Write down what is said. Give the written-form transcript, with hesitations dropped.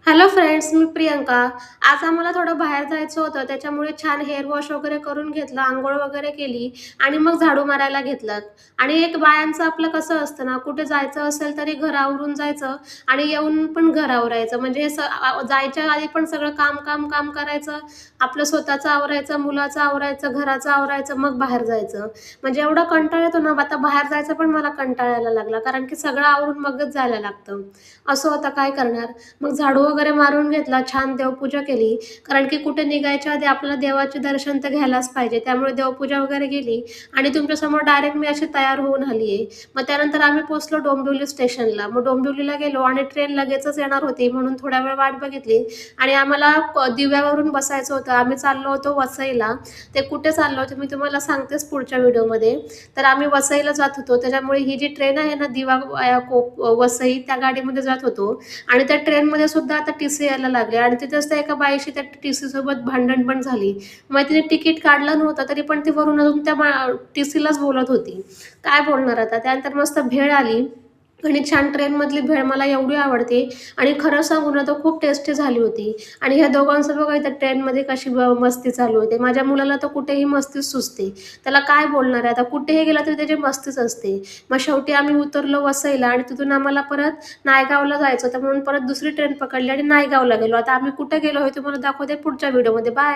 Hello friends, मी प्रियंका. आज आम्हाला थोडं बाहेर जायचं होतं, त्याच्यामुळे छान हेअर वॉश वगैरे करून घेतलं, अंघोळ वगैरे केली आणि मग झाडू मारायला घेतलं. आणि एक बायांचं आपलं कसं असतं ना, कुठे जायचं असेल तरी घर आवरून जायचं आणि येऊन पण घर आवरायचं. म्हणजे जायच्या आधी पण सगळं काम, काम, काम करायचं, आपलं स्वतःचं आवरायचं, मुलाचं आवरायचं, घराचं आवरायचं, मग बाहेर जायचं. म्हणजे एवढा कंटाळा येतो ना, आता बाहेर जायचं पण मला कंटाळा यायला लागला, कारण की सगळं आवरून मगच जायला लागतं. असं होतं, काय करणार? मग झाडू वगैरे मारून घेतला, छान देवपूजा केली. कारण की कुठे निघायच्या आधी आपल्याला देवाचे दर्शन तर घ्यायलाच पाहिजे. त्यामुळे देवपूजा वगैरे केली आणि तुमच्यासमोर डायरेक्ट मी अशी तयार होऊन आली आहे. मग त्यानंतर आम्ही पोहोचलो डोंबिवली स्टेशनला. मग डोंबिवलीला गेलो आणि ट्रेन लगेचच येणार होती, म्हणून थोडा वेळ वाट बघितली आणि आम्हाला दिव्यावरून बसायचं होतं. आम्ही चाललो होतो वसईला. ते कुठे चाललो होतो मी तुम्हाला सांगतेच पुढच्या व्हिडिओमध्ये. तर आम्ही वसईला जात होतो. त्याच्यामुळे ही जी ट्रेन आहे ना, दिवा वसई, त्या गाडीमध्ये जात होतो. आणि त्या ट्रेनमध्ये सुद्धा आता टी-सी यायला लागले आणि तिथेच त्या एका बाईशी त्या टी-सी सोबत भांडण पण झाली. मग तिने तिकीट काढलं नव्हतं, तरी पण ती वरून अजून त्या टी-सीलाच बोलत होती. काय बोलणार आता? त्यानंतर मस्त भेळ आली आणि छान ट्रेनमधली भेळ मला एवढी आवडते आणि खरं सांगू ना, तर खूप टेस्टी झाली होती. आणि ह्या दोघांचं बघा इथं ट्रेनमध्ये कशी मस्ती चालू होते. माझ्या मुलाला तर कुठेही मस्तीच सुचते. त्याला काय बोलणार आहे आता? कुठेही गेला तरी त्याची मस्तीच असते. मग शेवटी आम्ही उतरलो वसईला आणि तिथून आम्हाला परत नायगावला जायचं होतं, म्हणून परत दुसरी ट्रेन पकडली आणि नायगावला गेलो. आता आम्ही कुठे गेलो हे तुम्हाला दाखवते पुढच्या व्हिडिओमध्ये. बाय.